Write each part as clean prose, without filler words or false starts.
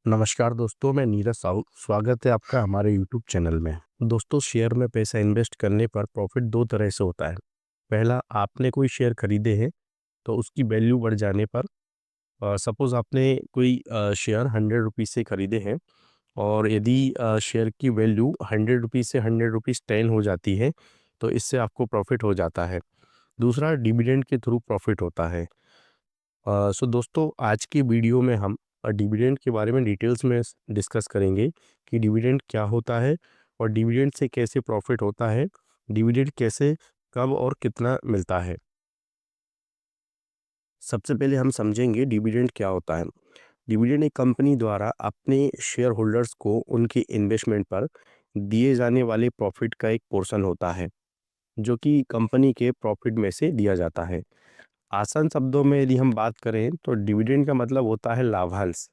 नमस्कार दोस्तों, मैं नीरज साहू। स्वागत है आपका हमारे यूट्यूब चैनल में। दोस्तों, शेयर में पैसा इन्वेस्ट करने पर प्रॉफिट दो तरह से होता है। पहला, आपने कोई शेयर खरीदे हैं तो उसकी वैल्यू बढ़ जाने पर सपोज़ आपने कोई शेयर 100 रुपीज़ से खरीदे हैं और यदि शेयर की वैल्यू 100 रुपीज़ से 100 रुपीज़ 10 हो जाती है तो इससे आपको प्रॉफिट हो जाता है। दूसरा, डिविडेंड के थ्रू प्रॉफिट होता है। सो दोस्तों, आज की वीडियो में हम डिविडेंड के बारे में डिटेल्स में डिस्कस करेंगे कि डिविडेंड क्या होता है और डिविडेंड से कैसे प्रॉफिट होता है, डिविडेंड कैसे, कब और कितना मिलता है। सबसे पहले हम समझेंगे डिविडेंड क्या होता है। डिविडेंड एक कंपनी द्वारा अपने शेयर होल्डर्स को उनके इन्वेस्टमेंट पर दिए जाने वाले प्रॉफिट का एक पोर्शन होता है, जो कि कंपनी के प्रॉफिट में से दिया जाता है। आसान शब्दों में यदि हम बात करें तो डिविडेंड का मतलब होता है लाभांश,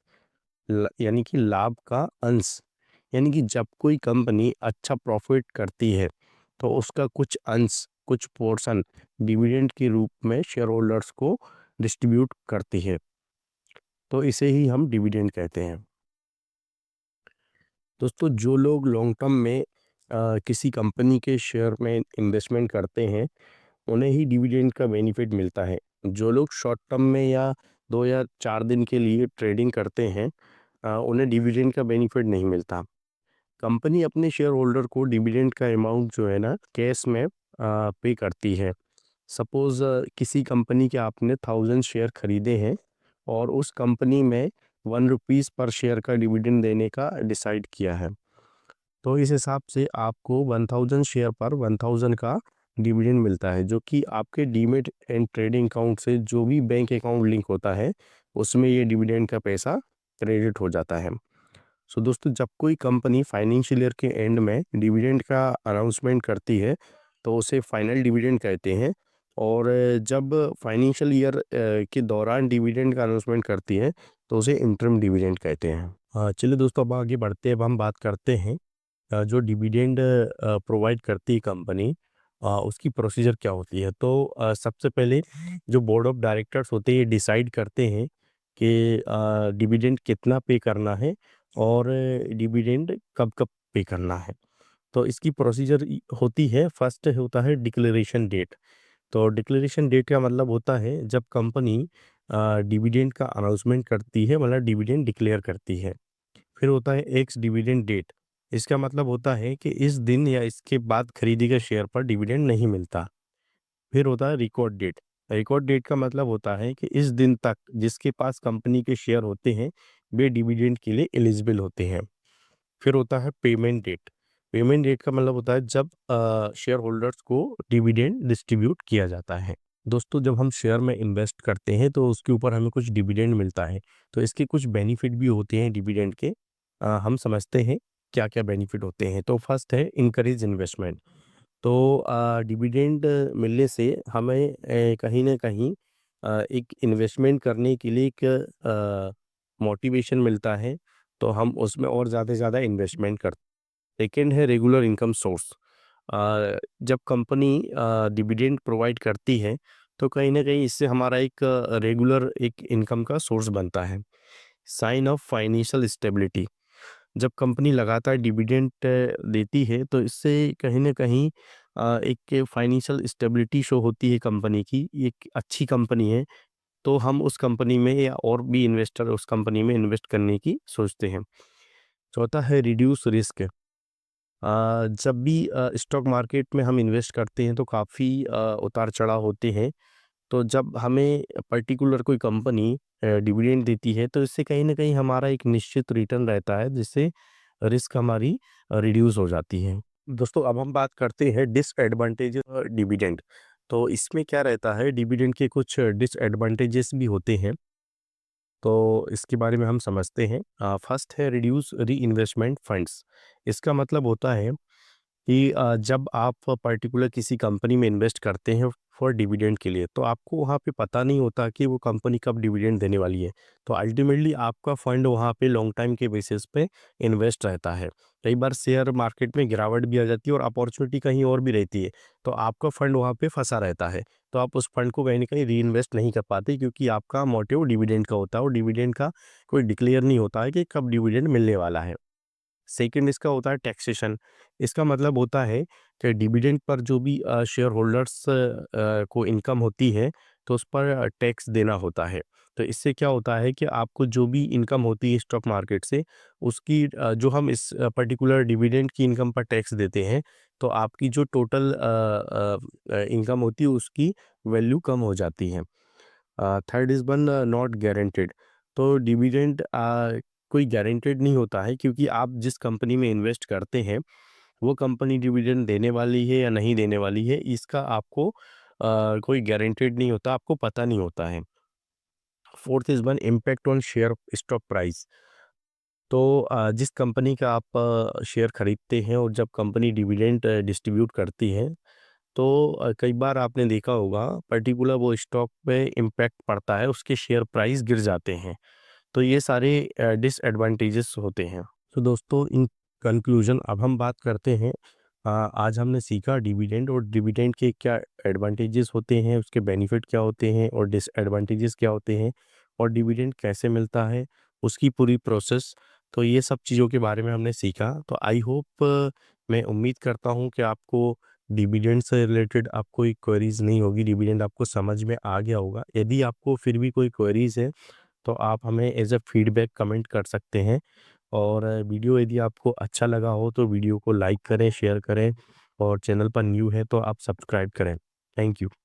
यानी कि लाभ का अंश। यानी कि जब कोई कंपनी अच्छा प्रॉफिट करती है तो उसका कुछ अंश, कुछ पोर्शन डिविडेंड के रूप में शेयर होल्डर्स को डिस्ट्रीब्यूट करती है, तो इसे ही हम डिविडेंड कहते हैं। दोस्तों, जो लोग लॉन्ग टर्म में किसी कंपनी के शेयर में इन्वेस्टमेंट करते हैं उन्हें ही डिविडेंड का बेनिफिट मिलता है। जो लोग शॉर्ट टर्म में या 2 या 4 दिन के लिए ट्रेडिंग करते हैं उन्हें डिविडेंड का बेनिफिट नहीं मिलता। कंपनी अपने शेयर होल्डर को डिविडेंड का अमाउंट जो है ना कैश में पे करती है। सपोज़ किसी कंपनी के आपने 1000 शेयर खरीदे हैं और उस कंपनी में 1 रुपीज़ पर शेयर का डिविडेंड देने का डिसाइड किया है। तो इस हिसाब से आपको 1000 शेयर पर 1000 का डिविडेंड मिलता है, जो कि आपके डीमैट एंड ट्रेडिंग अकाउंट से जो भी बैंक अकाउंट लिंक होता है उसमें ये डिविडेंड का पैसा क्रेडिट हो जाता है। सो दोस्तों, जब कोई कंपनी फाइनेंशियल ईयर के एंड में डिविडेंड का अनाउंसमेंट करती है तो उसे फाइनल डिविडेंड कहते हैं। और जब फाइनेंशियल ईयर के दौरान डिविडेंड का अनाउंसमेंट करती है तो उसे इंटरिम डिविडेंड कहते हैं। चलिए दोस्तों, अब आगे बढ़ते हैं। अब हम बात करते हैं जो डिविडेंड प्रोवाइड करती है कंपनी, उसकी प्रोसीजर क्या होती है। तो सबसे पहले जो बोर्ड ऑफ डायरेक्टर्स होते हैं ये डिसाइड करते हैं कि डिविडेंड कितना पे करना है और डिविडेंड कब कब पे करना है। तो इसकी प्रोसीजर होती है, फर्स्ट होता है डिक्लेरेशन डेट। तो डिक्लेरेशन डेट का मतलब होता है जब कंपनी डिविडेंड का अनाउंसमेंट करती है, मतलब डिविडेंड डिक्लेयर करती है। फिर होता है एक्स डिविडेंड डेट। इसका मतलब होता है कि इस दिन या इसके बाद खरीदी गए शेयर पर डिविडेंड नहीं मिलता। फिर होता है रिकॉर्ड डेट। रिकॉर्ड डेट का मतलब होता है कि इस दिन तक जिसके पास कंपनी के शेयर होते हैं वे डिविडेंड के लिए एलिजिबल होते हैं। फिर होता है पेमेंट डेट। पेमेंट डेट का मतलब होता है जब शेयर होल्डर्स को डिविडेंड डिस्ट्रीब्यूट किया जाता है। दोस्तों, जब हम शेयर में इन्वेस्ट करते हैं तो उसके ऊपर हमें कुछ डिविडेंड मिलता है, तो इसके कुछ बेनिफिट भी होते हैं डिविडेंड के। हम समझते हैं क्या क्या बेनिफिट होते हैं। तो फर्स्ट है इंकरेज इन्वेस्टमेंट। तो डिविडेंड मिलने से हमें कहीं न कहीं एक इन्वेस्टमेंट करने के लिए एक मोटिवेशन मिलता है, तो हम उसमें और ज़्यादा से ज़्यादा इन्वेस्टमेंट करते हैं। सेकंड है रेगुलर इनकम सोर्स। जब कंपनी डिविडेंड प्रोवाइड करती है तो कहीं न कहीं इससे हमारा एक रेगुलर एक इनकम का सोर्स बनता है। Sign of financial stability. जब कंपनी लगातार डिविडेंड देती है तो इससे कहीं न कहीं एक फाइनेंशियल स्टेबिलिटी शो होती है कंपनी की, ये एक अच्छी कंपनी है, तो हम उस कंपनी में या और भी इन्वेस्टर उस कंपनी में इन्वेस्ट करने की सोचते हैं। चौथा है रिड्यूस रिस्क। जब भी स्टॉक मार्केट में हम इन्वेस्ट करते हैं तो काफ़ी उतार-चढ़ाव होते हैं। तो जब हमें पर्टिकुलर कोई कंपनी डिविडेंड देती है तो इससे कहीं न कहीं हमारा एक निश्चित रिटर्न रहता है, जिससे रिस्क हमारी रिड्यूस हो जाती है। दोस्तों, अब हम बात करते हैं डिसएडवांटेज डिविडेंड। तो इसमें क्या रहता है, डिविडेंड के कुछ डिसएडवांटेजेस भी होते हैं। तो इसके बारे में हम समझते हैं। फर्स्ट है रिड्यूस रीइन्वेस्टमेंट फंड्स। इसका मतलब होता है कि जब आप पर्टिकुलर किसी कंपनी में इन्वेस्ट करते हैं फॉर डिविडेंड के लिए, तो आपको वहाँ पे पता नहीं होता कि वो कंपनी कब डिविडेंड देने वाली है। तो अल्टीमेटली आपका फंड वहाँ पे लॉन्ग टाइम के बेसिस पे इन्वेस्ट रहता है। कई बार शेयर मार्केट में गिरावट भी आ जाती है और अपॉर्चुनिटी कहीं और भी रहती है, तो आपका फंड वहाँ पे फंसा रहता है। तो आप उस फंड को कहीं न कहीं रीइन्वेस्ट नहीं कर पाते, क्योंकि आपका मोटिव डिविडेंड का होता है और डिविडेंड का कोई डिक्लेयर नहीं होता है कि कब डिविडेंड मिलने वाला है। सेकंड इसका होता है टैक्सेशन। इसका मतलब होता है कि डिविडेंड पर जो भी शेयर होल्डर्स को इनकम होती है, तो उस पर टैक्स देना होता है। तो इससे क्या होता है कि आपको जो भी इनकम होती है स्टॉक मार्केट से, उसकी जो हम इस पर्टिकुलर डिविडेंड की इनकम पर टैक्स देते हैं, तो आपकी जो टोटल इनकम होती है उसकी वैल्यू कम हो जाती है। Third is one not guaranteed. तो डिविडेंड कोई गारंटीड नहीं होता है, क्योंकि आप जिस कंपनी में इन्वेस्ट करते हैं, वो कंपनी डिविडेंड देने वाली है या नहीं देने वाली है, इसका आपको कोई गारंटीड नहीं होता, आपको पता नहीं होता है। Fourth is one impact on share stock price. तो जिस कंपनी का आप शेयर खरीदते हैं और जब कंपनी डिविडेंड डिस्ट्रीब्यूट करती है, तो कई बार आपने देखा होगा पर्टिकुलर वो स्टॉक पे इम्पैक्ट पड़ता है, उसके शेयर प्राइस गिर जाते हैं। तो ये सारे डिसएडवांटेजेस होते हैं। तो दोस्तों, इन कंक्लूजन अब हम बात करते हैं। आज हमने सीखा डिविडेंड और डिविडेंड के क्या एडवांटेजेस होते हैं, उसके बेनिफिट क्या होते हैं और डिसएडवांटेजेस क्या होते हैं, और डिविडेंड कैसे मिलता है, उसकी पूरी प्रोसेस। तो ये सब चीज़ों के बारे में हमने सीखा। तो आई होप, मैं उम्मीद करता हूँ कि आपको डिविडेंड से रिलेटेड अब कोई क्वेरीज नहीं होगी, डिविडेंड आपको समझ में आ गया होगा। यदि आपको फिर भी कोई क्वेरीज है, तो आप हमें एज अ फीडबैक कमेंट कर सकते हैं। और वीडियो यदि आपको अच्छा लगा हो तो वीडियो को लाइक करें, शेयर करें, और चैनल पर न्यू है तो आप सब्सक्राइब करें। Thank you.